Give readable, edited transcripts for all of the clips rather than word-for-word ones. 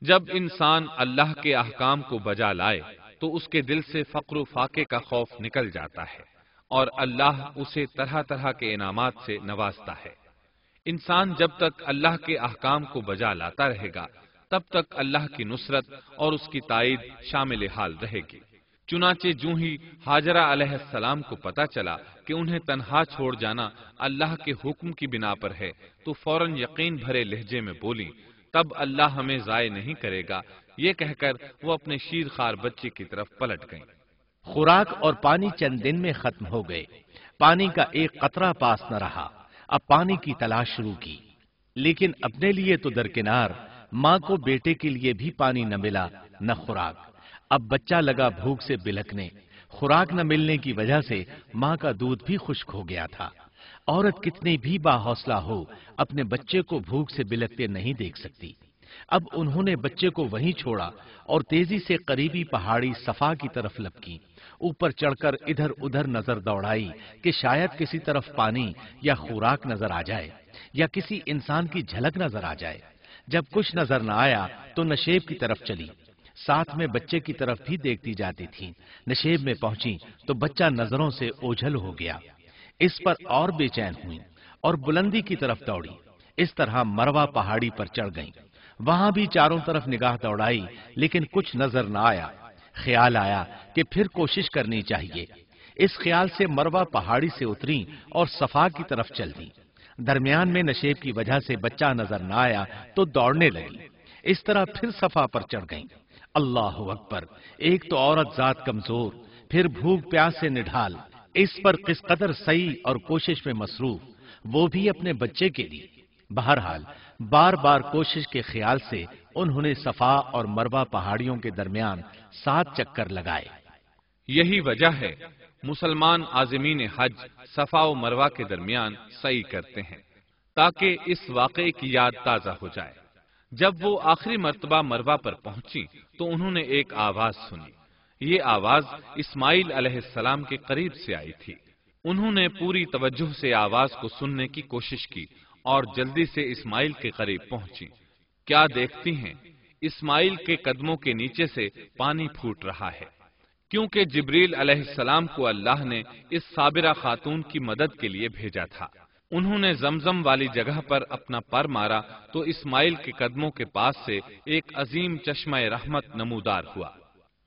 جب انسان اللہ کے احکام کو بجا لائے تو اس کے دل سے فقر و فاقے کا خوف نکل جاتا ہے اور اللہ اسے طرح طرح کے انعامات سے نوازتا ہے۔ انسان جب تک اللہ کے احکام کو بجا لاتا رہے گا تب تک اللہ کی نصرت اور اس کی تائید شامل حال رہے گی۔ چنانچہ جوں ہی ہاجرہ علیہ السلام کو پتا چلا کہ انہیں تنہا چھوڑ جانا اللہ کے حکم کی بنا پر ہے تو فوراً یقین بھرے لہجے میں بولی، تب اللہ ہمیں ضائع نہیں کرے گا، یہ کہہ کر وہ اپنے شیر خوار بچے کی طرف پلٹ گئیں۔ خوراک اور پانی چند دن میں ختم ہو گئے، پانی کا ایک قطرہ پاس نہ رہا۔ اب پانی کی تلاش شروع کی، لیکن اپنے لیے تو درکنار، ماں کو بیٹے کے لیے بھی پانی نہ ملا نہ خوراک۔ اب بچہ لگا بھوک سے بلکنے، خوراک نہ ملنے کی وجہ سے ماں کا دودھ بھی خشک ہو گیا تھا۔ عورت کتنی بھی باحوصلہ ہو اپنے بچے کو بھوک سے بلکتے نہیں دیکھ سکتی۔ اب انہوں نے بچے کو وہیں چھوڑا اور تیزی سے قریبی پہاڑی صفا کی طرف لپکی، اوپر چڑھ کر ادھر ادھر نظر دوڑائی کہ شاید کسی طرف پانی یا خوراک نظر آ جائے یا کسی انسان کی جھلک نظر آ جائے۔ جب کچھ نظر نہ آیا تو نشیب کی طرف چلی، ساتھ میں بچے کی طرف بھی دیکھتی جاتی تھی۔ نشیب میں پہنچی تو بچہ نظروں سے اوجھل ہو گیا۔ اس پر اور بے چین ہوئی اور بلندی کی طرف دوڑی۔ اس طرح مروہ پہاڑی پر چڑھ گئیں۔ وہاں بھی چاروں طرف نگاہ دوڑائی لیکن کچھ نظر نہ آیا۔ خیال آیا کہ پھر کوشش کرنی چاہیے۔ اس خیال سے مروہ پہاڑی سے اتری اور صفا کی طرف چل دی۔ درمیان میں نشیب کی وجہ سے بچہ نظر نہ آیا تو دوڑنے لگی۔ اس طرح پھر صفا پر چڑھ گئیں۔ اللہ اکبر! ایک تو عورت ذات کمزور، پھر بھوک پیاس سے نڈھال، اس پر کس قدر سعی اور کوشش میں مصروف، وہ بھی اپنے بچے کے لیے۔ بہرحال بار بار کوشش کے خیال سے انہوں نے صفا اور مروہ پہاڑیوں کے درمیان 7 چکر لگائے۔ یہی وجہ ہے مسلمان عازمین حج صفا و مروہ کے درمیان سعی کرتے ہیں تاکہ اس واقعے کی یاد تازہ ہو جائے۔ جب وہ آخری مرتبہ مروہ پر پہنچی تو انہوں نے ایک آواز سنی۔ یہ آواز اسماعیل علیہ السلام کے قریب سے آئی تھی۔ انہوں نے پوری توجہ سے آواز کو سننے کی کوشش کی اور جلدی سے اسماعیل کے قریب پہنچی۔ کیا دیکھتی ہیں؟ اسماعیل کے قدموں کے نیچے سے پانی پھوٹ رہا ہے، کیونکہ جبریل علیہ السلام کو اللہ نے اس صابرہ خاتون کی مدد کے لیے بھیجا تھا۔ انہوں نے زمزم والی جگہ پر اپنا پر مارا تو اسماعیل کے قدموں کے پاس سے ایک عظیم چشمہ رحمت نمودار ہوا۔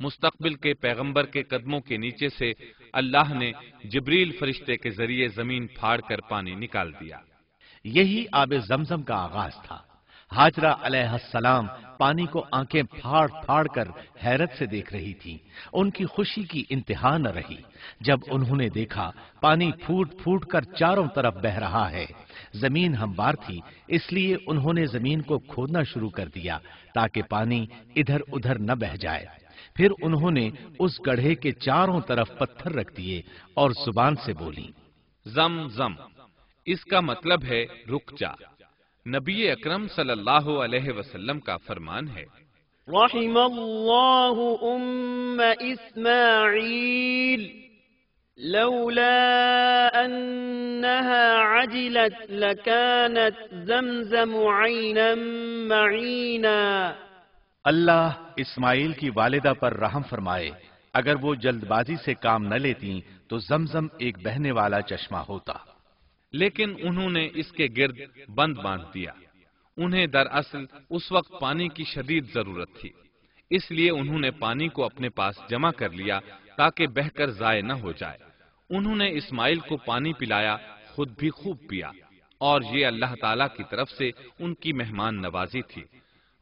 مستقبل کے پیغمبر کے قدموں کے نیچے سے اللہ نے جبریل فرشتے کے ذریعے زمین پھاڑ کر پانی نکال دیا۔ یہی آب زمزم کا آغاز تھا۔ ہاجرہ علیہ السلام پانی کو آنکھیں پھاڑ پھاڑ کر حیرت سے دیکھ رہی تھی۔ ان کی خوشی کی انتہا نہ رہی جب انہوں نے دیکھا پانی پھوٹ پھوٹ کر چاروں طرف بہ رہا ہے۔ زمین ہموار تھی، اس لیے انہوں نے زمین کو کھودنا شروع کر دیا تاکہ پانی ادھر ادھر نہ بہہ جائے۔ پھر انہوں نے اس گڑھے کے چاروں طرف پتھر رکھ دیے اور زبان سے بولی، زم زم، اس کا مطلب ہے رک جا۔ نبی اکرم صلی اللہ علیہ وسلم کا فرمان ہے، رحم اللہ اسماعیل لولا انها عجلت لكانت زمزم عینا معینا۔ اللہ اسماعیل کی والدہ پر رحم فرمائے، اگر وہ جلد بازی سے کام نہ لیتی تو زمزم ایک بہنے والا چشمہ ہوتا۔ لیکن انہوں نے اس کے گرد بند باندھ دیا۔ انہیں دراصل اس وقت پانی کی شدید ضرورت تھی، اس لیے انہوں نے پانی کو اپنے پاس جمع کر لیا تاکہ بہہ کر ضائع نہ ہو جائے۔ انہوں نے اسماعیل کو پانی پلایا، خود بھی خوب پیا، اور یہ اللہ تعالی کی طرف سے ان کی مہمان نوازی تھی۔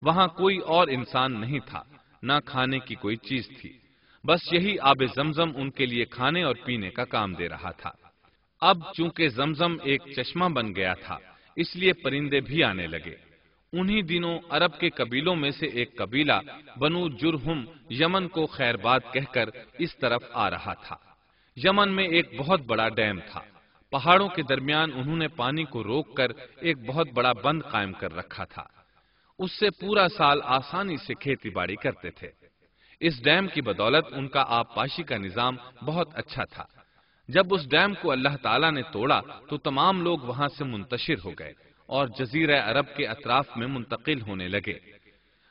وہاں کوئی اور انسان نہیں تھا، نہ کھانے کی کوئی چیز تھی، بس یہی آب زمزم ان کے لیے کھانے اور پینے کا کام دے رہا تھا۔ اب چونکہ زمزم ایک چشمہ بن گیا تھا، اس لیے پرندے بھی آنے لگے۔ انہی دنوں عرب کے قبیلوں میں سے ایک قبیلہ بنو جرہم یمن کو خیر باد کہہ کر اس طرف آ رہا تھا۔ یمن میں ایک بہت بڑا ڈیم تھا۔ پہاڑوں کے درمیان انہوں نے پانی کو روک کر ایک بہت بڑا بند قائم کر رکھا تھا۔ اس سے پورا سال آسانی سے کھیتی باڑی کرتے تھے۔ اس ڈیم کی بدولت ان کا آب پاشی کا نظام بہت اچھا تھا۔ جب اس ڈیم کو اللہ تعالیٰ نے توڑا تو تمام لوگ وہاں سے منتشر ہو گئے اور جزیرہ عرب کے اطراف میں منتقل ہونے لگے۔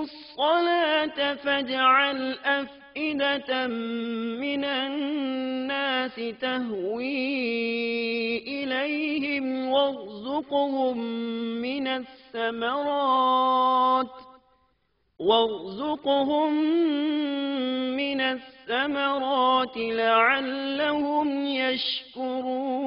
الصلاة فاجعل أفئدة من الناس تهوي إليهم وارزقهم من الثمرات لعلهم يشكرون।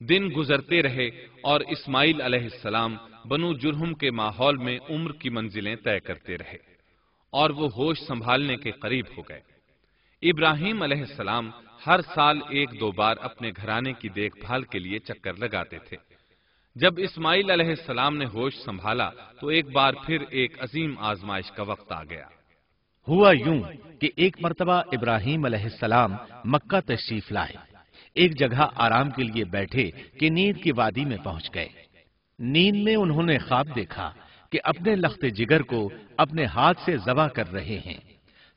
دن گزرتے رہے اور اسماعیل علیہ السلام بنو جرہم کے ماحول میں عمر کی منزلیں طے کرتے رہے اور وہ ہوش سنبھالنے کے قریب ہو گئے۔ ابراہیم علیہ السلام ہر سال 1-2 بار اپنے گھرانے کی دیکھ بھال کے لیے چکر لگاتے تھے۔ جب اسماعیل علیہ السلام نے ہوش سنبھالا تو ایک بار پھر ایک عظیم آزمائش کا وقت آ گیا۔ ہوا یوں کہ ایک مرتبہ ابراہیم علیہ السلام مکہ تشریف لائے۔ ایک جگہ آرام کے لیے بیٹھے کہ نیند کی وادی میں پہنچ گئے۔ نیند میں انہوں نے خواب دیکھا کہ اپنے لخت جگر کو اپنے ہاتھ سے ذبح کر رہے ہیں۔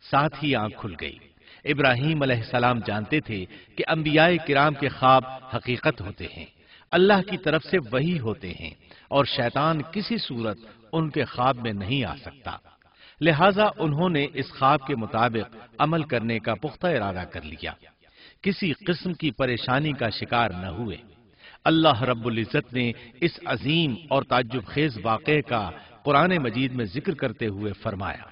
ساتھ ہی آنکھ کھل گئی۔ ابراہیم علیہ السلام جانتے تھے کہ انبیاء کرام کے خواب حقیقت ہوتے ہیں، اللہ کی طرف سے وحی ہوتے ہیں، اور شیطان کسی صورت ان کے خواب میں نہیں آ سکتا۔ لہذا انہوں نے اس خواب کے مطابق عمل کرنے کا پختہ ارادہ کر لیا، کسی قسم کی پریشانی کا شکار نہ ہوئے۔ اللہ رب العزت نے اس عظیم اور تعجب خیز واقعے کا قرآن مجید میں ذکر کرتے ہوئے فرمایا،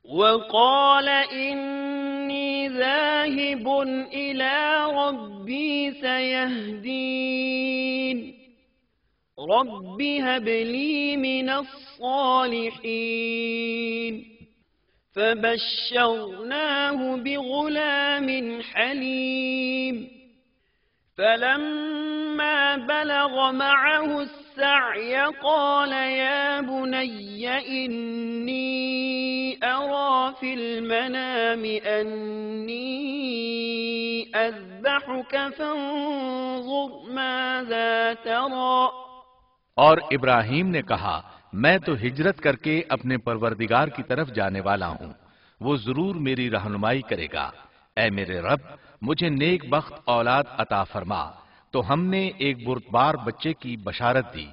وقال إني ذاهب إلى ربي سيهدين رب هب لي من الصالحين فبشرناه بغلام حليم فلما بلغ معه السعي قال يا بني إني أرى في المنام أني أذبحك فانظر ماذا ترى۔ اور ابراہیم نے کہا، میں تو ہجرت کر کے اپنے پروردگار کی طرف جانے والا ہوں، وہ ضرور میری رہنمائی کرے گا۔ اے میرے رب، مجھے نیک بخت اولاد عطا فرما۔ تو ہم نے ایک بردبار بچے کی بشارت دی۔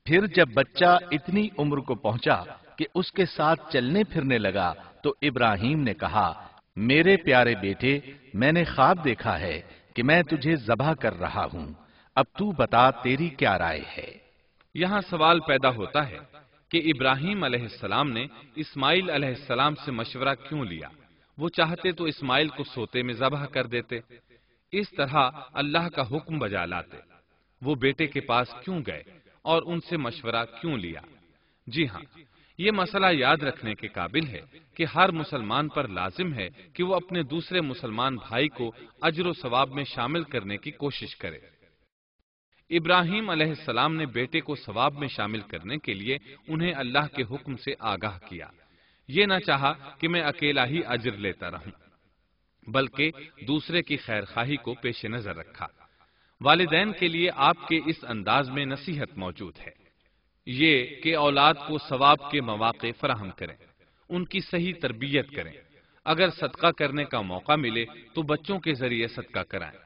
پھر جب بچہ اتنی عمر کو پہنچا کہ اس کے ساتھ چلنے پھرنے لگا تو ابراہیم نے کہا، میرے پیارے بیٹے، میں نے خواب دیکھا ہے کہ میں تجھے ذبح کر رہا ہوں، اب تو بتا تیری کیا رائے ہے؟ یہاں سوال پیدا ہوتا ہے کہ ابراہیم علیہ السلام نے اسماعیل علیہ السلام سے مشورہ کیوں لیا؟ وہ چاہتے تو اسماعیل کو سوتے میں ذبح کر دیتے، اس طرح اللہ کا حکم بجا لاتے۔ وہ بیٹے کے پاس کیوں گئے اور ان سے مشورہ کیوں لیا؟ جی ہاں، یہ مسئلہ یاد رکھنے کے قابل ہے کہ ہر مسلمان پر لازم ہے کہ وہ اپنے دوسرے مسلمان بھائی کو اجر و ثواب میں شامل کرنے کی کوشش کرے۔ ابراہیم علیہ السلام نے بیٹے کو ثواب میں شامل کرنے کے لیے انہیں اللہ کے حکم سے آگاہ کیا۔ یہ نہ چاہا کہ میں اکیلا ہی اجر لیتا رہوں، بلکہ دوسرے کی خیر خواہی کو پیش نظر رکھا۔ والدین کے لیے آپ کے اس انداز میں نصیحت موجود ہے، یہ کہ اولاد کو ثواب کے مواقع فراہم کریں، ان کی صحیح تربیت کریں۔ اگر صدقہ کرنے کا موقع ملے تو بچوں کے ذریعے صدقہ کرائیں،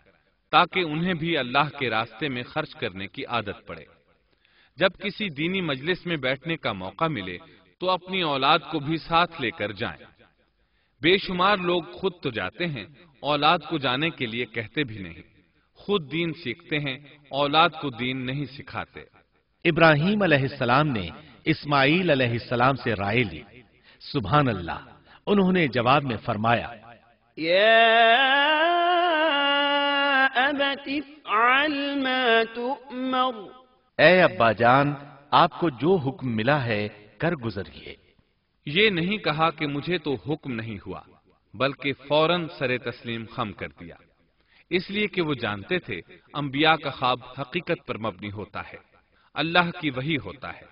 تاکہ انہیں بھی اللہ کے راستے میں خرچ کرنے کی عادت پڑے۔ جب کسی دینی مجلس میں بیٹھنے کا موقع ملے تو اپنی اولاد کو بھی ساتھ لے کر جائیں۔ بے شمار لوگ خود تو جاتے ہیں، اولاد کو جانے کے لیے کہتے بھی نہیں، خود دین سیکھتے ہیں، اولاد کو دین نہیں سکھاتے۔ ابراہیم علیہ السلام نے اسماعیل علیہ السلام سے رائے لی۔ سبحان اللہ، انہوں نے جواب میں فرمایا، يا أبت افعل ما تؤمر اے ابا جان، آپ کو جو حکم ملا ہے کر گزریے۔ یہ نہیں کہا کہ مجھے تو حکم نہیں ہوا، بلکہ فوراً سر تسلیم خم کر دیا، اس لیے کہ وہ جانتے تھے انبیاء کا خواب حقیقت پر مبنی ہوتا ہے، اللہ کی وحی ہوتا ہے،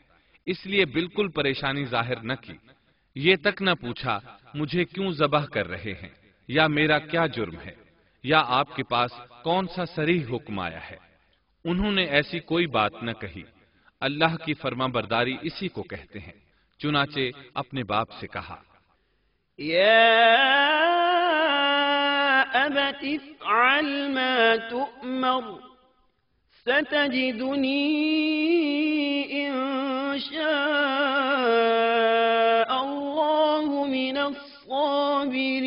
اس لیے بالکل پریشانی ظاہر نہ کی، یہ تک نہ پوچھا مجھے کیوں ذبح کر رہے ہیں، یا میرا کیا جرم ہے، یا آپ کے پاس کون سا صریح حکم آیا ہے۔ انہوں نے ایسی کوئی بات نہ کہی۔ اللہ کی فرما برداری اسی کو کہتے ہیں۔ چنانچہ اپنے باپ سے کہا، يا أبت افعل ما تؤمر ستجدني إن شاء الله من الصابرين۔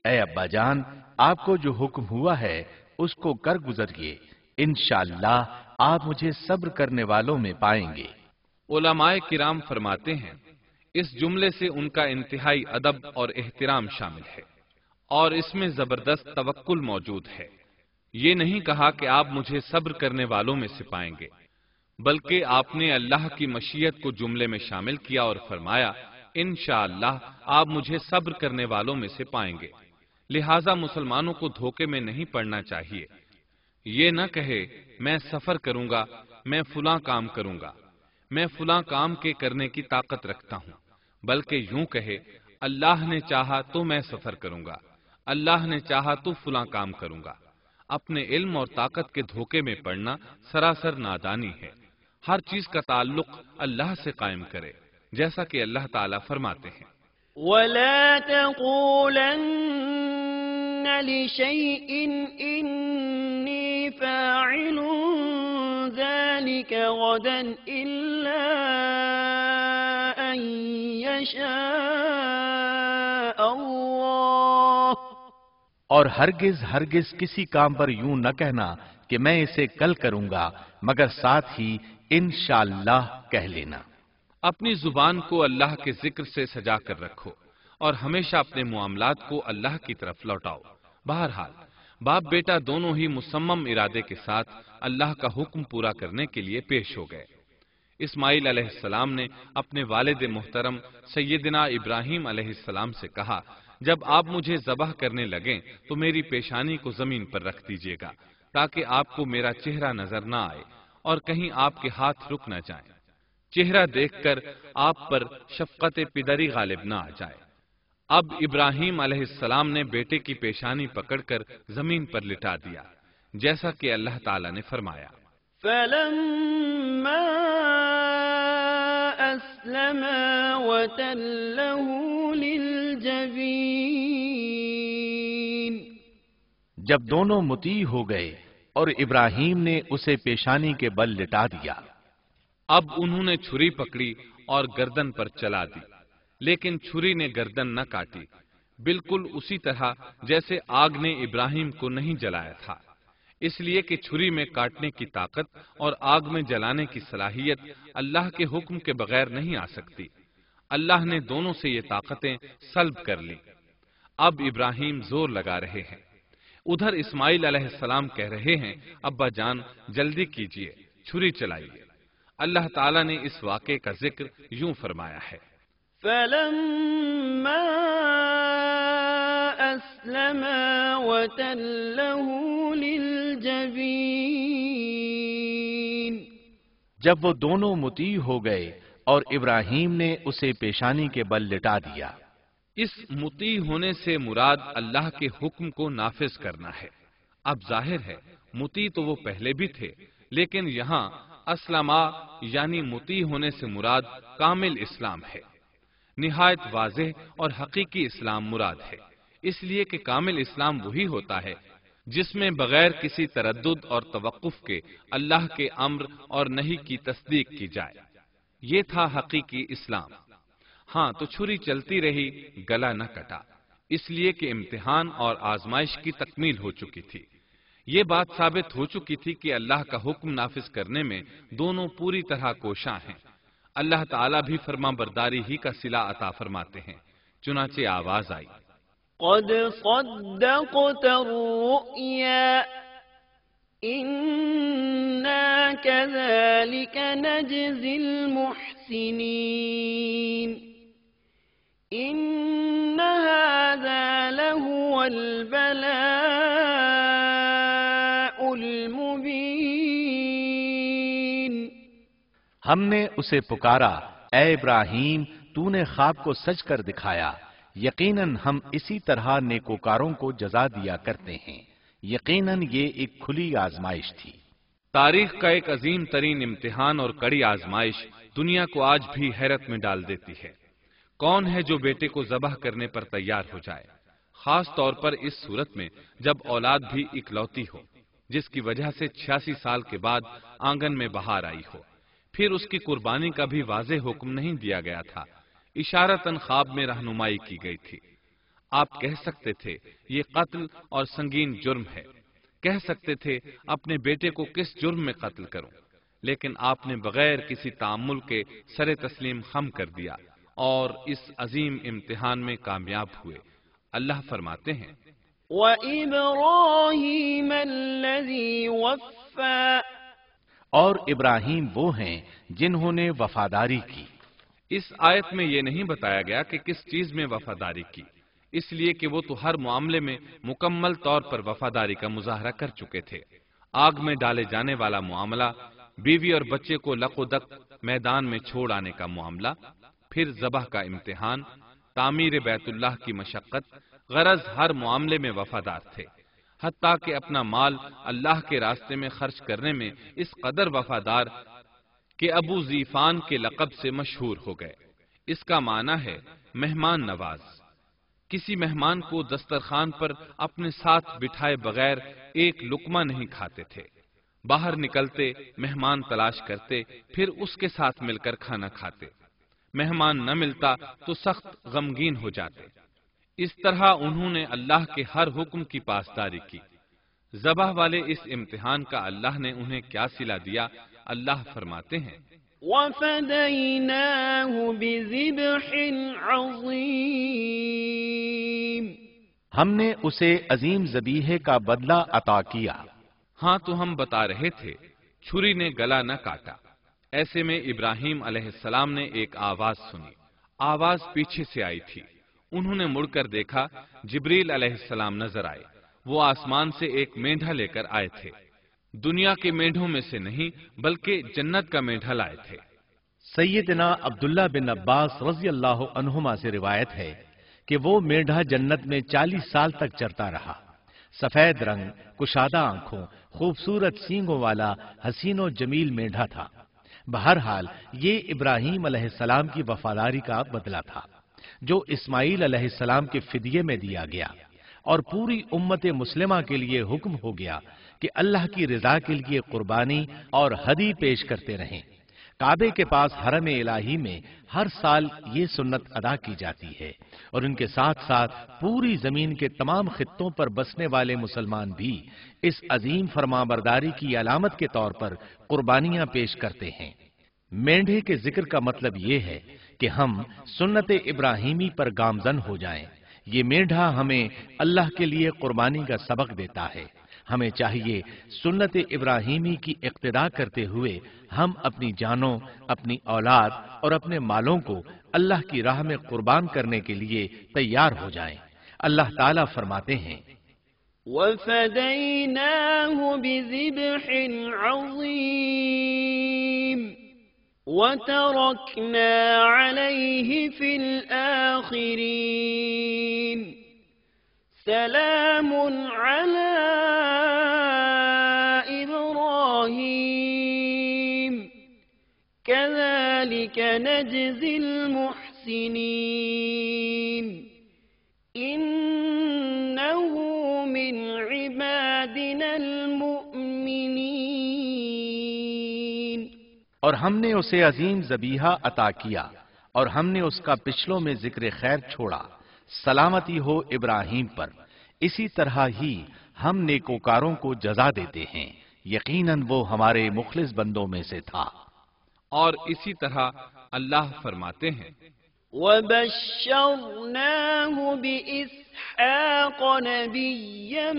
اے ابا جان، آپ کو جو حکم ہوا ہے اس کو کر گزریے، انشاءاللہ آپ مجھے صبر کرنے والوں میں پائیں گے۔ علماء کرام فرماتے ہیں اس جملے سے ان کا انتہائی ادب اور احترام شامل ہے، اور اس میں زبردست توکل موجود ہے۔ یہ نہیں کہا کہ آپ مجھے صبر کرنے والوں میں سے پائیں گے، بلکہ آپ نے اللہ کی مشیت کو جملے میں شامل کیا اور فرمایا انشاءاللہ آپ مجھے صبر کرنے والوں میں سے پائیں گے۔ لہذا مسلمانوں کو دھوکے میں نہیں پڑنا چاہیے۔ یہ نہ کہے میں سفر کروں گا، میں فلاں کام کروں گا، میں فلاں کام کے کرنے کی طاقت رکھتا ہوں، بلکہ یوں کہے اللہ نے چاہا تو میں سفر کروں گا، اللہ نے چاہا تو فلاں کام کروں گا۔ اپنے علم اور طاقت کے دھوکے میں پڑنا سراسر نادانی ہے۔ ہر چیز کا تعلق اللہ سے قائم کرے، جیسا کہ اللہ تعالیٰ فرماتے ہیں ولا تقولن لشيء إني فاعل ذلك غدا إلا أن يشاء الله اور ہرگز ہرگز کسی کام پر یوں نہ کہنا کہ میں اسے کل کروں گا، مگر ساتھ ہی انشاءاللہ کہہ لینا۔ اپنی زبان کو اللہ کے ذکر سے سجا کر رکھو اور ہمیشہ اپنے معاملات کو اللہ کی طرف لوٹاؤ۔ بہرحال باپ بیٹا دونوں ہی مصمم ارادے کے ساتھ اللہ کا حکم پورا کرنے کے لیے پیش ہو گئے۔ اسماعیل علیہ السلام نے اپنے والد محترم سیدنا ابراہیم علیہ السلام سے کہا جب آپ مجھے ذبح کرنے لگیں تو میری پیشانی کو زمین پر رکھ دیجیے گا تاکہ آپ کو میرا چہرہ نظر نہ آئے اور کہیں آپ کے ہاتھ رک نہ جائیں، چہرہ دیکھ کر آپ پر شفقت پدری غالب نہ آ جائے۔ اب ابراہیم علیہ السلام نے بیٹے کی پیشانی پکڑ کر زمین پر لٹا دیا، جیسا کہ اللہ تعالی نے فرمایا فلما أسلما وتله للجبين جب دونوں مطیع ہو گئے اور ابراہیم نے اسے پیشانی کے بل لٹا دیا۔ اب انہوں نے چھری پکڑی اور گردن پر چلا دی، لیکن چھری نے گردن نہ کاٹی، بالکل اسی طرح جیسے آگ نے ابراہیم کو نہیں جلایا تھا، اس لیے کہ چھری میں کاٹنے کی طاقت اور آگ میں جلانے کی صلاحیت اللہ کے حکم کے بغیر نہیں آ سکتی۔ اللہ نے دونوں سے یہ طاقتیں سلب کر لیں۔ اب ابراہیم زور لگا رہے ہیں، ادھر اسماعیل علیہ السلام کہہ رہے ہیں ابا جان جلدی کیجئے، چھری چلائیے۔ اللہ تعالیٰ نے اس واقعے کا ذکر یوں فرمایا ہے فلما أسلما وتله للجبين جب وہ دونوں مطیع ہو گئے اور ابراہیم نے اسے پیشانی کے بل لٹا دیا۔ اس مطیع ہونے سے مراد اللہ کے حکم کو نافذ کرنا ہے۔ اب ظاہر ہے مطیع تو وہ پہلے بھی تھے، لیکن یہاں اسلما یعنی مطیع ہونے سے مراد کامل اسلام ہے۔ نہایت واضح اور حقیقی اسلام مراد ہے، اس لیے کہ کامل اسلام وہی ہوتا ہے جس میں بغیر کسی تردد اور توقف کے اللہ کے امر اور نہی کی تصدیق کی جائے۔ یہ تھا حقیقی اسلام۔ ہاں تو چھری چلتی رہی، گلا نہ کٹا، اس لیے کہ امتحان اور آزمائش کی تکمیل ہو چکی تھی۔ یہ بات ثابت ہو چکی تھی کہ اللہ کا حکم نافذ کرنے میں دونوں پوری طرح کوشاں ہیں۔ اللہ تعالیٰ بھی فرما برداری ہی کا صلہ عطا فرماتے ہیں۔ چنانچہ آواز آئی قد صدقت الرؤيا إنا كذلك نجزي المحسنين إن هذا لهو البلاء المبين ہم نے اسے پکارا اے ابراہیم تو نے خواب کو سچ کر دکھایا، یقیناً ہم اسی طرح نیکوکاروں کو جزا دیا کرتے ہیں، یقیناً یہ ایک کھلی آزمائش تھی۔ تاریخ کا ایک عظیم ترین امتحان اور کڑی آزمائش دنیا کو آج بھی حیرت میں ڈال دیتی ہے۔ کون ہے جو بیٹے کو ذبح کرنے پر تیار ہو جائے، خاص طور پر اس صورت میں جب اولاد بھی اکلوتی ہو، جس کی وجہ سے 86 سال کے بعد آنگن میں بہار آئی ہو۔ پھر اس کی قربانی کا بھی واضح حکم نہیں دیا گیا تھا، اشارتاً خواب میں رہنمائی کی گئی تھی۔ آپ کہہ سکتے تھے یہ قتل اور سنگین جرم ہے، کہہ سکتے تھے اپنے بیٹے کو کس جرم میں قتل کروں، لیکن آپ نے بغیر کسی تعامل کے سر تسلیم خم کر دیا اور اس عظیم امتحان میں کامیاب ہوئے۔ اللہ فرماتے ہیں وإبراهيم الذي وفى اور ابراہیم وہ ہیں جنہوں نے وفاداری کی۔ اس آیت میں یہ نہیں بتایا گیا کہ کس چیز میں وفاداری کی، اس لیے کہ وہ تو ہر معاملے میں مکمل طور پر وفاداری کا مظاہرہ کر چکے تھے۔ آگ میں ڈالے جانے والا معاملہ، بیوی اور بچے کو لق و دق میدان میں چھوڑ آنے کا معاملہ، پھر ذبح کا امتحان، تعمیر بیت اللہ کی مشقت، غرض ہر معاملے میں وفادار تھے، حتیٰ کہ اپنا مال اللہ کے راستے میں خرچ کرنے میں اس قدر وفادار کہ ابو زیفان کے لقب سے مشہور ہو گئے۔ اس کا معنی ہے مہمان نواز۔ کسی مہمان کو دسترخوان پر اپنے ساتھ بٹھائے بغیر ایک لقمہ نہیں کھاتے تھے، باہر نکلتے مہمان تلاش کرتے، پھر اس کے ساتھ مل کر کھانا کھاتے، مہمان نہ ملتا تو سخت غمگین ہو جاتے۔ اس طرح انہوں نے اللہ کے ہر حکم کی پاسداری کی۔ ذبح والے اس امتحان کا اللہ نے انہیں کیا صلہ دیا، اللہ فرماتے ہیں وَفَدَيْنَاهُ بِذِبْحٍ عَظِيمٍ ہم نے اسے عظیم ذبیحے کا بدلہ عطا کیا۔ ہاں تو ہم بتا رہے تھے، چھری نے گلا نہ کاٹا۔ ایسے میں ابراہیم علیہ السلام نے ایک آواز سنی، آواز پیچھے سے آئی تھی۔ انہوں نے مڑ کر دیکھا، جبریل علیہ السلام نظر آئے۔ وہ آسمان سے ایک مینڈھا لے کر آئے تھے، دنیا کے مینڈھوں میں سے نہیں بلکہ جنت کا مینڈھا لائے تھے۔ سیدنا عبداللہ بن عباس رضی اللہ عنہما سے روایت ہے کہ وہ مینڈھا جنت میں 40 سال تک چرتا رہا۔ سفید رنگ، کشادہ آنکھوں، خوبصورت سینگوں والا حسین و جمیل مینڈھا تھا۔ بہرحال یہ ابراہیم علیہ السلام کی وفاداری کا بدلہ تھا، جو اسماعیل علیہ السلام کے فدیے میں دیا گیا، اور پوری امت مسلمہ کے لیے حکم ہو گیا کہ اللہ کی رضا کے لیے قربانی اور ہدی پیش کرتے رہیں۔ کعبے کے پاس حرم الہی میں ہر سال یہ سنت ادا کی جاتی ہے، اور ان کے ساتھ ساتھ پوری زمین کے تمام خطوں پر بسنے والے مسلمان بھی اس عظیم فرمانبرداری کی علامت کے طور پر قربانیاں پیش کرتے ہیں۔ مینڈھے کے ذکر کا مطلب یہ ہے کہ ہم سنت ابراہیمی پر گامزن ہو جائیں۔ یہ مینڈھا ہمیں اللہ کے لیے قربانی کا سبق دیتا ہے۔ ہمیں چاہیے سنت ابراہیمی کی اقتدا کرتے ہوئے ہم اپنی جانوں، اپنی اولاد اور اپنے مالوں کو اللہ کی راہ میں قربان کرنے کے لیے تیار ہو جائیں۔ اللہ تعالیٰ فرماتے ہیں وَفَدَيْنَاهُ بِذِبْحٍ عَظِيمٍ وَتَرَكْنَا عَلَيْهِ فِي الْآخِرِينَ سَلَامٌ عَلَى إِبْرَاهِيمَ كَذَلِكَ نَجْزِي الْمُحْسِنِينَ إِنَّهُ مِنْ عِبَادِنَا الْمُؤْمِنِينَ اور ہم نے اسے عظیم ذبیحہ عطا کیا، اور ہم نے اس کا پچھلوں میں ذکر خیر چھوڑا۔ سلامتی ہو ابراہیم پر۔ اسی طرح ہی ہم نیکوکاروں کو جزا دیتے ہیں، یقیناً وہ ہمارے مخلص بندوں میں سے تھا۔ اور اسی طرح اللہ فرماتے ہیں وَبَشَّرْنَاهُ بِإِسْحَاقَ نَبِيًّا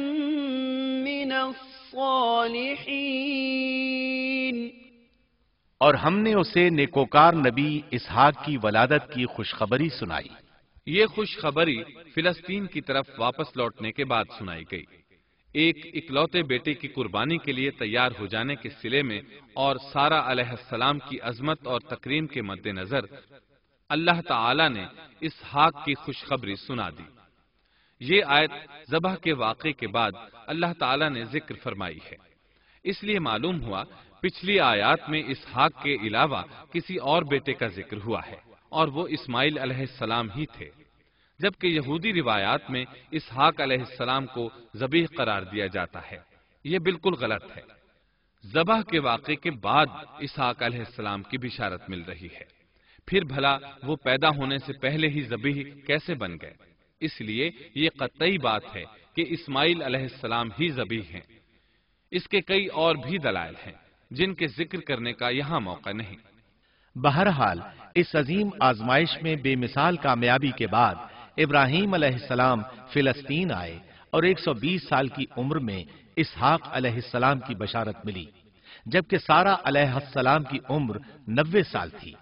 مِّنَ الصَّالِحِينَ اور ہم نے اسے نیکوکار نبی اسحاق کی ولادت کی خوشخبری سنائی۔ یہ خوشخبری فلسطین کی طرف واپس لوٹنے کے بعد سنائی گئی۔ ایک اکلوتے بیٹے کی قربانی کے لیے تیار ہو جانے کے صلے میں اور سارہ علیہ السلام کی عظمت اور تکریم کے مد نظر اللہ تعالی نے اسحاق کی خوشخبری سنا دی۔ یہ آیت ذبح کے واقعے کے بعد اللہ تعالی نے ذکر فرمائی ہے، اس لیے معلوم ہوا پچھلی آیات میں اسحاق کے علاوہ کسی اور بیٹے کا ذکر ہوا ہے، اور وہ اسماعیل علیہ السلام ہی تھے، جبکہ یہودی روایات میں اسحاق علیہ السلام کو ذبیح قرار دیا جاتا ہے۔ یہ بالکل غلط ہے۔ ذبح کے واقعے کے بعد اسحاق علیہ السلام کی بشارت مل رہی ہے، پھر بھلا وہ پیدا ہونے سے پہلے ہی ذبیح کیسے بن گئے؟ اس لیے یہ قطعی بات ہے کہ اسماعیل علیہ السلام ہی ذبیح ہیں۔ اس کے کئی اور بھی دلائل ہیں جن کے ذکر کرنے کا یہاں موقع نہیں۔ بہرحال اس عظیم آزمائش میں بے مثال کامیابی کے بعد ابراہیم علیہ السلام فلسطین آئے اور 120 سال کی عمر میں اسحاق علیہ السلام کی بشارت ملی، جبکہ سارہ علیہ السلام کی عمر 90 سال تھی۔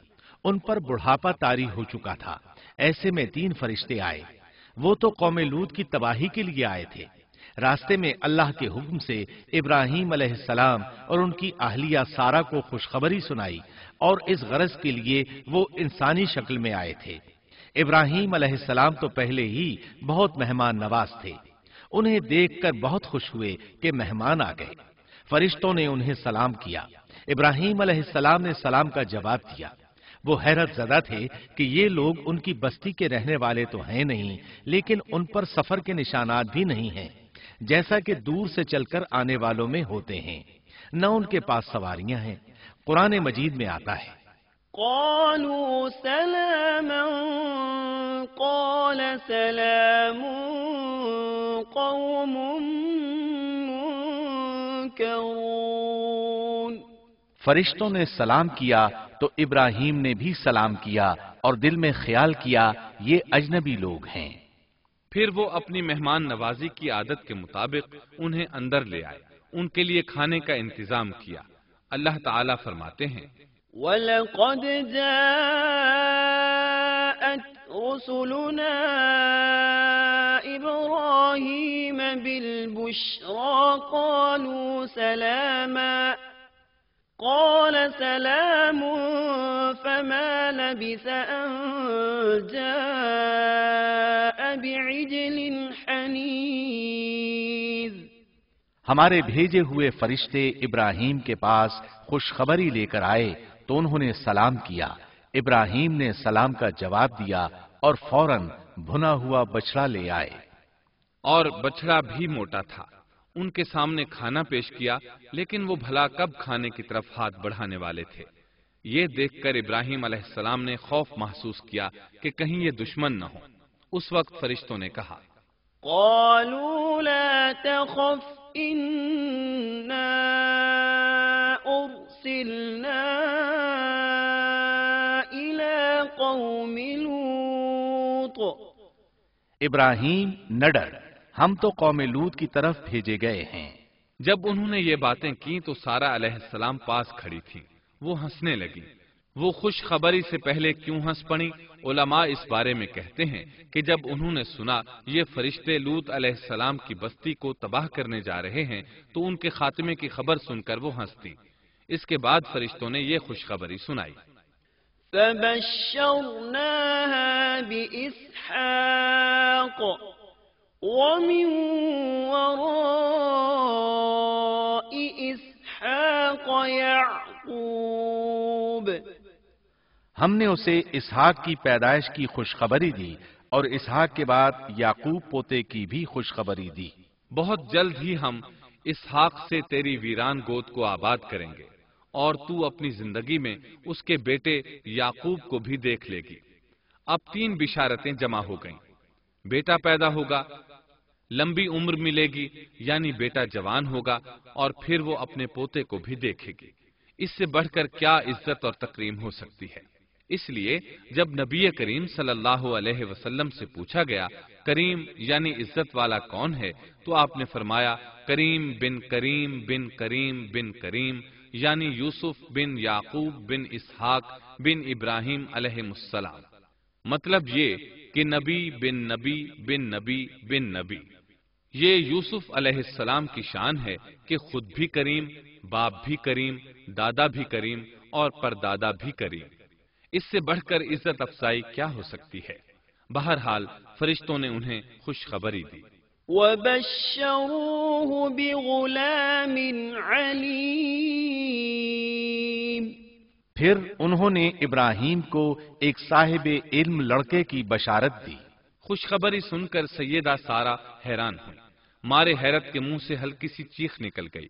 ان پر بڑھاپا طاری ہو چکا تھا۔ ایسے میں 3 فرشتے آئے، وہ تو قوم لوط کی تباہی کے لیے آئے تھے۔ راستے میں اللہ کے حکم سے ابراہیم علیہ السلام اور ان کی اہلیہ سارہ کو خوشخبری سنائی، اور اس غرض کے لیے وہ انسانی شکل میں آئے تھے۔ ابراہیم علیہ السلام تو پہلے ہی بہت مہمان نواز تھے، انہیں دیکھ کر بہت خوش ہوئے کہ مہمان آ گئے۔ فرشتوں نے انہیں سلام کیا۔ ابراہیم علیہ السلام نے سلام کا جواب دیا۔ وہ حیرت زدہ تھے کہ یہ لوگ ان کی بستی کے رہنے والے تو ہیں نہیں، لیکن ان پر سفر کے نشانات بھی نہیں ہیں، جیسا کہ دور سے چل کر آنے والوں میں ہوتے ہیں، نہ ان کے پاس سواریاں ہیں۔ قرآن مجید میں آتا ہے، قالوا سلاما قال سلام قوم منكرون۔ فرشتوں نے سلام کیا تو ابراہیم نے بھی سلام کیا اور دل میں خیال کیا یہ اجنبی لوگ ہیں۔ پھر وہ اپنی مہمان نوازی کی عادت کے مطابق انہیں اندر لے آئے، ان کے لیے کھانے کا انتظام کیا۔ اللہ تعالیٰ فرماتے ہیں، وَلَقَدْ جَاءَتْ رُسُلُنَا إِبْرَاهِيمَ بِالْبُشْرَى قَالُوا سَلَامًا قَالَ سَلَامٌ فَمَا لَبِثَ أَن جَاءَ بِعِجْلٍ حَنِيذٍ۔ ہمارے بھیجے ہوئے فرشتے ابراہیم کے پاس خوشخبری لے کر آئے تو انہوں نے سلام کیا۔ ابراہیم نے سلام کا جواب دیا اور فوراً بھنا ہوا بچڑا لے آئے۔ اور بچڑا بھی موٹا تھا۔ ان کے سامنے کھانا پیش کیا، لیکن وہ بھلا کب کھانے کی طرف ہاتھ بڑھانے والے تھے۔ یہ دیکھ کر ابراہیم علیہ السلام نے خوف محسوس کیا کہ کہیں یہ دشمن نہ ہو۔ اس وقت فرشتوں نے کہا، قالوا لا تخف إنا أرسلنا إلى قوم لوط۔ ابراہیم نہ ڈر، ہم تو قوم لوط کی طرف بھیجے گئے ہیں۔ جب انہوں نے یہ باتیں کی تو سارہ علیہ السلام پاس کھڑی تھی، وہ ہنسنے لگی۔ وہ خوشخبری سے پہلے کیوں ہنس پڑی؟ علماء اس بارے میں کہتے ہیں کہ جب انہوں نے سنا یہ فرشتے لوط علیہ السلام کی بستی کو تباہ کرنے جا رہے ہیں تو ان کے خاتمے کی خبر سن کر وہ ہنستی۔ اس کے بعد فرشتوں نے یہ خوشخبری سنائی۔ فبشرناها بإسحاق ومن وراء إسحاق يعقوب۔ ہم نے اسے اسحاق کی پیدائش کی خوشخبری دی اور اسحاق کے بعد یعقوب پوتے کی بھی خوشخبری دی۔ بہت جلد ہی ہم اسحاق سے تیری ویران گود کو آباد کریں گے، اور تو اپنی زندگی میں اس کے بیٹے یعقوب کو بھی دیکھ لے گی۔ اب 3 بشارتیں جمع ہو گئیں۔ بیٹا پیدا ہوگا، لمبی عمر ملے گی یعنی بیٹا جوان ہوگا، اور پھر وہ اپنے پوتے کو بھی دیکھے گی۔ اس سے بڑھ کر کیا عزت اور تکریم ہو سکتی ہے؟ اس لیے جب نبی کریم صلی اللہ علیہ وسلم سے پوچھا گیا کریم یعنی عزت والا کون ہے، تو آپ نے فرمایا کریم بن کریم بن کریم بن کریم، یعنی یوسف بن یعقوب بن اسحاق بن ابراہیم علیہ السلام۔ مطلب یہ کہ نبی بن نبی بن نبی بن نبی۔ یہ یوسف علیہ السلام کی شان ہے کہ خود بھی کریم، باپ بھی کریم، دادا بھی کریم اور پردادا بھی کریم۔ اس سے بڑھ کر عزت افزائی کیا ہو سکتی ہے؟ بہرحال فرشتوں نے انہیں خوشخبری دی۔ وَبَشَّرُوهُ بِغُلَامٍ عَلِيمٍ۔ پھر انہوں نے ابراہیم کو ایک صاحب علم لڑکے کی بشارت دی۔ خوشخبری سن کر سیدہ سارہ حیران ہوئی، مارے حیرت کے منہ سے ہلکی سی چیخ نکل گئی۔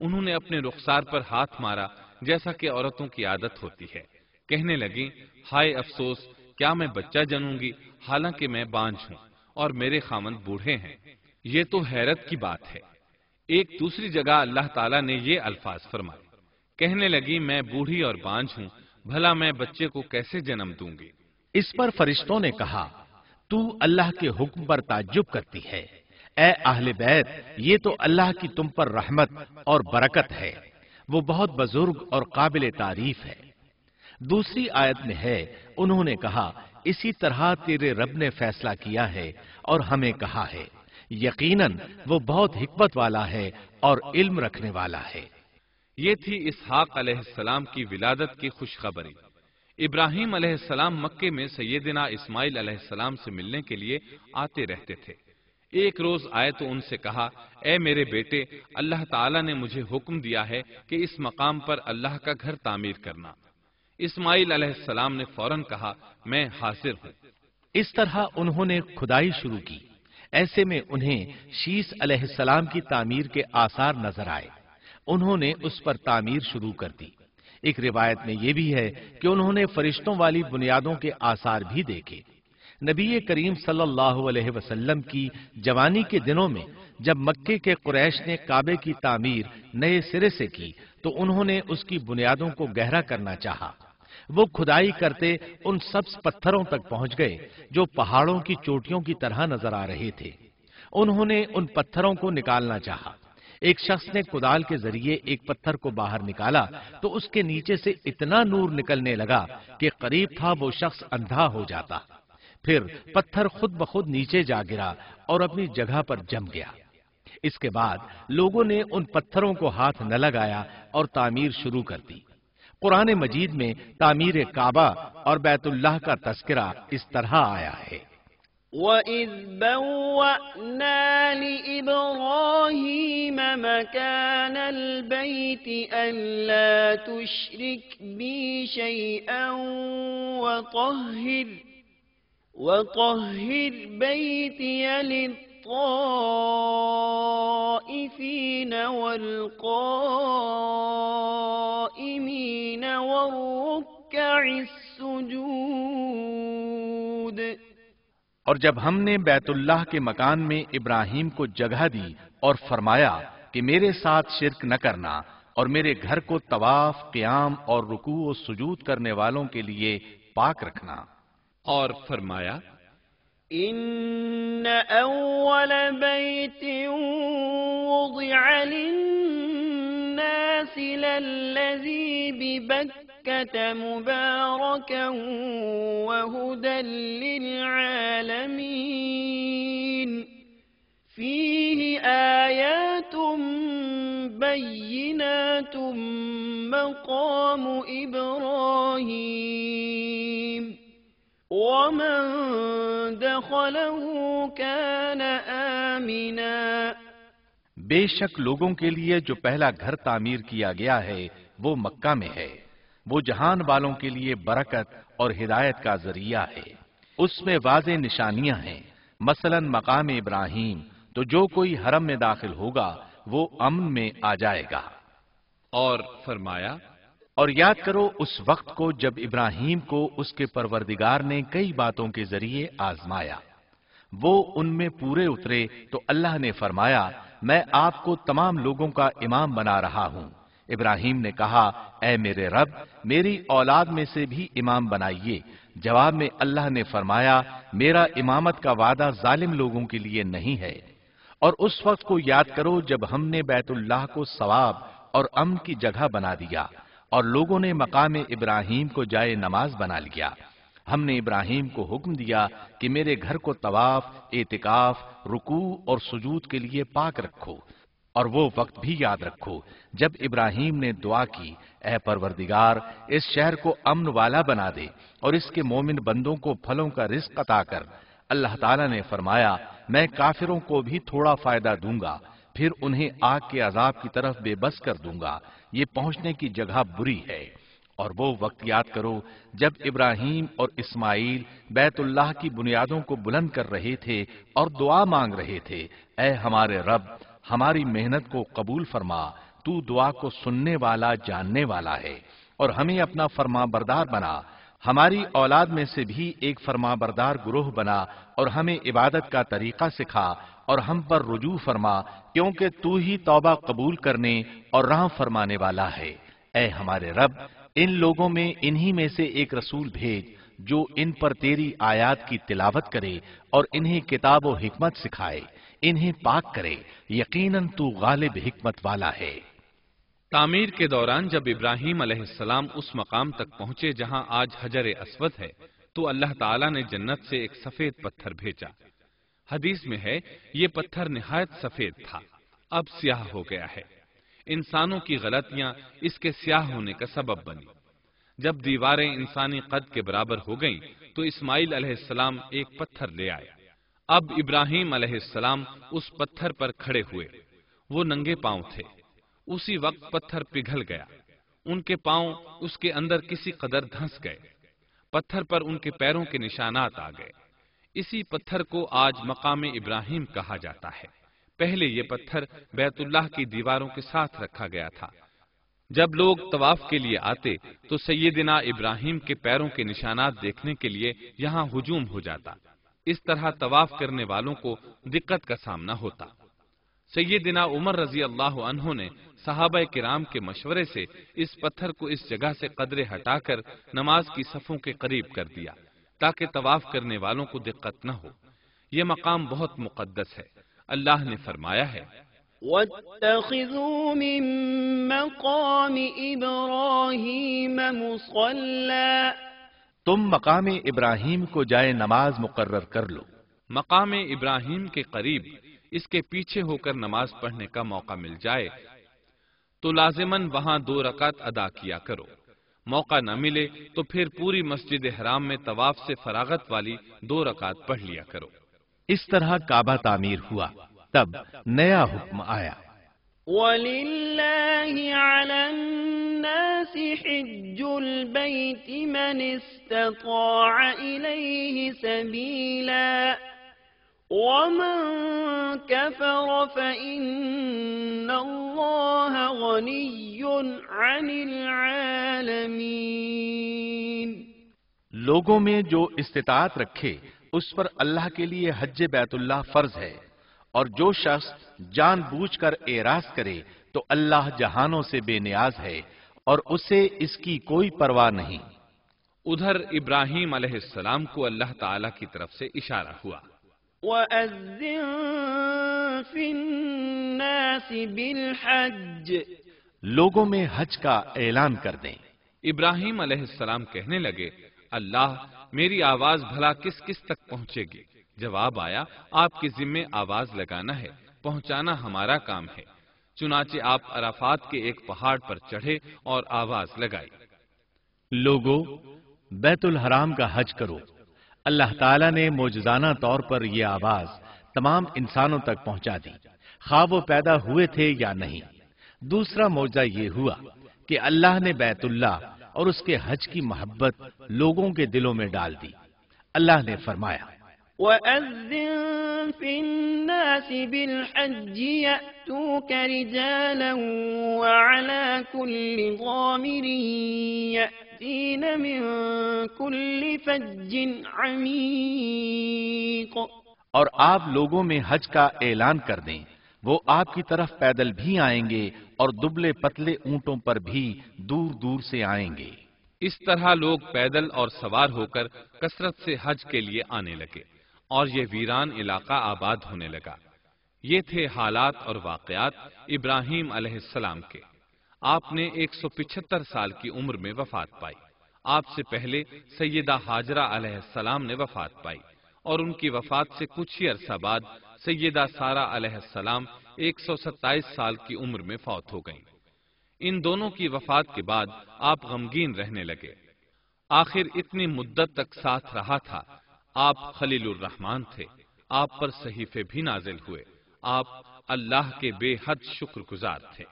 انہوں نے اپنے رخسار پر ہاتھ مارا جیسا کہ عورتوں کی عادت ہوتی ہے۔ کہنے لگی، ہائے افسوس، کیا میں بچہ جنوں گی حالانکہ میں بانجھ ہوں اور میرے خاوند بوڑھے ہیں؟ یہ تو حیرت کی بات ہے۔ ایک دوسری جگہ اللہ تعالیٰ نے یہ الفاظ فرمائے، کہنے لگی میں بوڑھی اور بانجھ ہوں، بھلا میں بچے کو کیسے جنم دوں گی؟ اس پر فرشتوں نے کہا، تو اللہ کے حکم پر تعجب کرتی ہے، اے اہل بیت، یہ تو اللہ کی تم پر رحمت اور برکت ہے، وہ بہت بزرگ اور قابل تعریف ہے۔ دوسری آیت میں ہے، انہوں نے کہا اسی طرح تیرے رب نے فیصلہ کیا ہے اور ہمیں کہا ہے، یقیناً وہ بہت حکمت والا ہے اور علم رکھنے والا ہے۔ یہ تھی اسحاق علیہ السلام کی ولادت کی خوشخبری۔ ابراہیم علیہ السلام مکے میں سیدنا اسماعیل علیہ السلام سے ملنے کے لیے آتے رہتے تھے۔ ایک روز آئے تو ان سے کہا، اے میرے بیٹے، اللہ تعالیٰ نے مجھے حکم دیا ہے کہ اس مقام پر اللہ کا گھر تعمیر کرنا۔ اسماعیل علیہ السلام نے فوراً کہا، میں حاضر ہوں۔ اس طرح انہوں نے کھدائی شروع کی۔ ایسے میں انہیں شیس علیہ السلام کی تعمیر کے آثار نظر آئے۔ انہوں نے اس پر تعمیر شروع کر دی۔ ایک روایت میں یہ بھی ہے کہ انہوں نے فرشتوں والی بنیادوں کے آثار بھی دیکھے۔ نبی کریم صلی اللہ علیہ وسلم کی جوانی کے دنوں میں جب مکے کے قریش نے کعبے کی تعمیر نئے سرے سے کی تو انہوں نے اس کی بنیادوں کو گہرا کرنا چاہا۔ وہ کھدائی کرتے ان سبز پتھروں تک پہنچ گئے جو پہاڑوں کی چوٹیوں کی طرح نظر آ رہے تھے۔ انہوں نے ان پتھروں کو نکالنا چاہا۔ ایک شخص نے کدال کے ذریعے ایک پتھر کو باہر نکالا تو اس کے نیچے سے اتنا نور نکلنے لگا کہ قریب تھا وہ شخص اندھا ہو جاتا۔ پھر پتھر خود بخود نیچے جا گرا اور اپنی جگہ پر جم گیا۔ اس کے بعد لوگوں نے ان پتھروں کو ہاتھ نہ لگایا اور تعمیر شروع کر دی۔ قرآن مجید میں تعمیر کعبہ اور بیت اللہ کا تذکرہ اس طرح آیا ہے، وَإِذْ بَوَّأْنَا لِإِبْرَاهِيمَ مَكَانَ الْبَيْتِ أَلَّا تُشْرِكْ بِي شَيْئًا وَطَهِّرْ بَيْتِيَ لِلطَّائِفِينَ وَالْقَائِمِينَ وَالرُّكَّعِ السُّجُودِ۔ اور جب ہم نے بیت اللہ کے مکان میں ابراہیم کو جگہ دی اور فرمایا کہ میرے ساتھ شرک نہ کرنا اور میرے گھر کو طواف، قیام اور رکوع و سجود کرنے والوں کے لیے پاک رکھنا، اور فرمایا، إن أول بيت وضع للناس للذي ببكة مباركا وهدى للعالمين فيه آيات بينات مقام إبراهيم ومن دخله كان آمنا۔ بے شک لوگوں کے لیے جو پہلا گھر تعمیر کیا گیا ہے وہ مکہ میں ہے، وہ جہان والوں کے لیے برکت اور ہدایت کا ذریعہ ہے۔ اس میں واضح نشانیاں ہیں، مثلا مقام ابراہیم، تو جو کوئی حرم میں داخل ہوگا وہ امن میں آ جائے گا۔ اور فرمایا، اور یاد کرو اس وقت کو جب ابراہیم کو اس کے پروردگار نے کئی باتوں کے ذریعے آزمایا، وہ ان میں پورے اترے تو اللہ نے فرمایا، میں آپ کو تمام لوگوں کا امام بنا رہا ہوں۔ ابراہیم نے کہا، اے میرے رب، میری اولاد میں سے بھی امام بنائیے۔ جواب میں اللہ نے فرمایا، میرا امامت کا وعدہ ظالم لوگوں کے لیے نہیں ہے۔ اور اس وقت کو یاد کرو جب ہم نے بیت اللہ کو ثواب اور امن کی جگہ بنا دیا اور لوگوں نے مقام ابراہیم کو جائے نماز بنا لیا۔ ہم نے ابراہیم کو حکم دیا کہ میرے گھر کو طواف، اعتکاف، رکوع اور سجود کے لیے پاک رکھو، اور وہ وقت بھی یاد رکھو جب ابراہیم نے دعا کی، اے پروردگار، اس شہر کو امن والا بنا دے اور اس کے مومن بندوں کو پھلوں کا رزق عطا کر۔ اللہ تعالیٰ نے فرمایا، میں کافروں کو بھی تھوڑا فائدہ دوں گا، پھر انہیں آگ کے عذاب کی طرف بے بس کر دوں گا، یہ پہنچنے کی جگہ بری ہے۔ اور وہ وقت یاد کرو جب ابراہیم اور اسماعیل بیت اللہ کی بنیادوں کو بلند کر رہے تھے اور دعا مانگ رہے تھے، اے ہمارے رب، ہماری محنت کو قبول فرما، تو دعا کو سننے والا، جاننے والا ہے، اور ہمیں اپنا فرما بردار بنا، ہماری اولاد میں سے بھی ایک فرما بردار گروہ بنا، اور ہمیں عبادت کا طریقہ سکھا اور ہم پر رجوع فرما، کیونکہ تو ہی توبہ قبول کرنے اور رحم فرمانے والا ہے۔ اے ہمارے رب، ان لوگوں میں انہی میں سے ایک رسول بھیج جو ان پر تیری آیات کی تلاوت کرے اور انہیں کتاب و حکمت سکھائے، انہیں پاک کرے، یقیناً تو غالب حکمت والا ہے۔ تعمیر کے دوران جب ابراہیم علیہ السلام اس مقام تک پہنچے جہاں آج حجر اسود ہے تو اللہ تعالیٰ نے جنت سے ایک سفید پتھر بھیجا۔ حدیث میں ہے یہ پتھر نہایت سفید تھا، اب سیاہ ہو گیا ہے۔ انسانوں کی غلطیاں اس کے سیاہ ہونے کا سبب بنی۔ جب دیواریں انسانی قد کے برابر ہو گئیں تو اسماعیل علیہ السلام ایک پتھر لے آئے۔ اب ابراہیم علیہ السلام اس پتھر پر کھڑے ہوئے، وہ ننگے پاؤں تھے۔ اسی وقت پتھر پگھل گیا، ان کے پاؤں اس کے اندر کسی قدر دھنس گئے، پتھر پر ان کے پیروں کے نشانات آ گئے۔ اسی پتھر کو آج مقام ابراہیم کہا جاتا ہے۔ پہلے یہ پتھر بیت اللہ کی دیواروں کے ساتھ رکھا گیا تھا۔ جب لوگ طواف کے لیے آتے تو سیدنا ابراہیم کے پیروں کے نشانات دیکھنے کے لیے یہاں ہجوم ہو جاتا۔ اس طرح طواف کرنے والوں کو دقت کا سامنا ہوتا۔ سیدنا عمر رضی اللہ عنہ نے صحابہ کرام کے مشورے سے اس پتھر کو اس جگہ سے قدرے ہٹا کر نماز کی صفوں کے قریب کر دیا تاکہ طواف کرنے والوں کو دقت نہ ہو۔ یہ مقام بہت مقدس ہے۔ اللہ نے فرمایا ہے وَاتَّخِذُوا مِن مَّقَامِ إِبْرَاهِيمَ مُصَلًّى، تم مقام ابراہیم کو جائے نماز مقرر کر لو۔ مقام ابراہیم کے قریب اس کے پیچھے ہو کر نماز پڑھنے کا موقع مل جائے تو لازماً وہاں 2 رکعت ادا کیا کرو۔ موقع نہ ملے تو پھر پوری مسجد حرام میں طواف سے فراغت والی 2 رکعت پڑھ لیا کرو۔ اس طرح کعبہ تعمیر ہوا، تب نیا حکم آیا۔ وَلِلَّهِ عَلَى النَّاسِ حِجُّ الْبَيْتِ مَنِ اسْتَطَاعَ إِلَيْهِ سَبِيلًا وَمَن كَفَرَ فَإِنَّ اللَّهَ غَنِيٌّ عَنِ الْعَالَمِينَ۔ لوگوں میں جو استطاعت رکھے اس پر اللہ کے لیے حج بیت اللہ فرض ہے، اور جو شخص جان بوجھ کر اعراض کرے تو اللہ جہانوں سے بے نیاز ہے اور اسے اس کی کوئی پرواہ نہیں۔ ادھر ابراہیم علیہ السلام کو اللہ تعالیٰ کی طرف سے اشارہ ہوا، وَأَذِّن فِي النَّاسِ بِالْحَجِّ، لوگوں میں حج کا اعلان کر دیں۔ ابراہیم علیہ السلام کہنے لگے، اللہ میری آواز بھلا کس کس تک پہنچے گی؟ جواب آیا، آپ کے ذمے آواز لگانا ہے، پہنچانا ہمارا کام ہے۔ چنانچہ آپ عرفات کے ایک پہاڑ پر چڑھے اور آواز لگائی، لوگو بیت الحرام کا حج کرو۔ اللہ تعالیٰ نے معجزانہ طور پر یہ آواز تمام انسانوں تک پہنچا دی، خواہ وہ پیدا ہوئے تھے یا نہیں۔ دوسرا معجزہ یہ ہوا کہ اللہ نے بیت اللہ اور اس کے حج کی محبت لوگوں کے دلوں میں ڈال دی۔ اللہ نے فرمایا، وَأَذِّن فِي النَّاسِ بِالْحَجِّ يَأْتُوكَ رِجَالًا وَعَلَى كُلِّ ضَامِرٍ يَأْتِينَ مِن كُلِّ فَجٍّ عَمِيقٍ۔ اور آپ لوگوں میں حج کا اعلان کر دیں، وہ آپ کی طرف پیدل بھی آئیں گے اور دبلے پتلے اونٹوں پر بھی دور دور سے آئیں گے۔ اس طرح لوگ پیدل اور سوار ہو کر کثرت سے حج کے لیے آنے لگے اور یہ ویران علاقہ آباد ہونے لگا۔ یہ تھے حالات اور واقعات ابراہیم علیہ السلام کے۔ آپ نے 175 سال کی عمر میں وفات پائی۔ آپ سے پہلے سیدہ ہاجرہ علیہ السلام نے وفات پائی اور ان کی وفات سے کچھ ہی عرصہ بعد سیدہ سارہ علیہ السلام 127 سال کی عمر میں فوت ہو گئیں۔ ان دونوں کی وفات کے بعد آپ غمگین رہنے لگے۔ آخر اتنی مدت تک ساتھ رہا تھا۔ آپ خلیل الرحمن تھے، آپ پر صحیفے بھی نازل ہوئے، آپ اللہ کے بے حد شکر گزار تھے۔